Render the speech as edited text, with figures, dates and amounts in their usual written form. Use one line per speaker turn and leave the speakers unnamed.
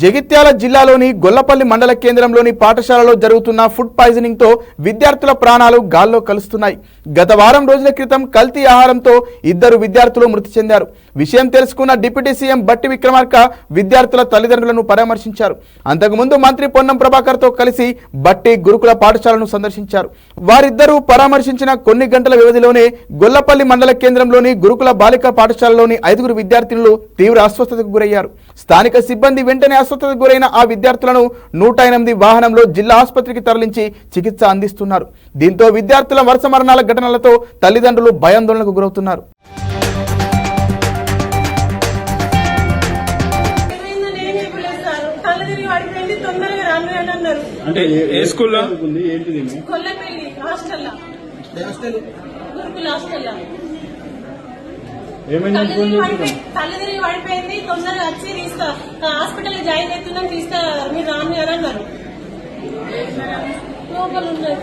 జగిత్యాల జిల్లాలోని గొల్లపల్లి మండల కేంద్రంలోని పాఠశాలలో జరుగుతున్న ఫుడ్ పాయిజనింగ్ తో విద్యార్థుల ప్రాణాలు గాల్లో కలుస్తున్నాయి. గత వారం రోజుల క్రితం కల్తీ ఆహారంతో 2 విద్యార్థులు మృతి చెందారు. విషయం తెలుసుకున్న డిప్యూటీ సీఎం బట్టి విక్రమార్క విద్యార్థుల తల్లిదండ్రులను పరామర్శించారు. అంతకుముందు మంత్రి పొన్నం ప్రభాకర్ తో కలిసి బట్టి గురుకుల పాఠశాలను సందర్శించారు. వారిద్దరూ పరామర్శించిన కొన్ని గంటల వ్యవధిలోనే గొల్లపల్లి మండల కేంద్రంలోని గురుకుల బాలిక పాఠశాలలోని 5 విద్యార్థినులు తీవ్ర అస్వస్థతకు గురయ్యారు. స్థానిక సిబ్బంది వెంటనే అస్వస్థతకు గురైన ఆ విద్యార్థులను 108 వాహనంలో జిల్లా ఆసుపత్రికి తరలించి చికిత్స అందిస్తున్నారు. దీంతో విద్యార్థుల వరుస మరణాల ఘటనలతో తల్లిదండ్రులు భయాందోళనకు గురవుతున్నారు.
అంటే ఏ స్కూల్లో
తల్లిదండ్రులు పడిపోయింది. తొందరగా వచ్చి హాస్పిటల్ జాయిన్ అవుతున్నాం, మీరు రాను అని అన్నారు. లోపల ఉన్నారు.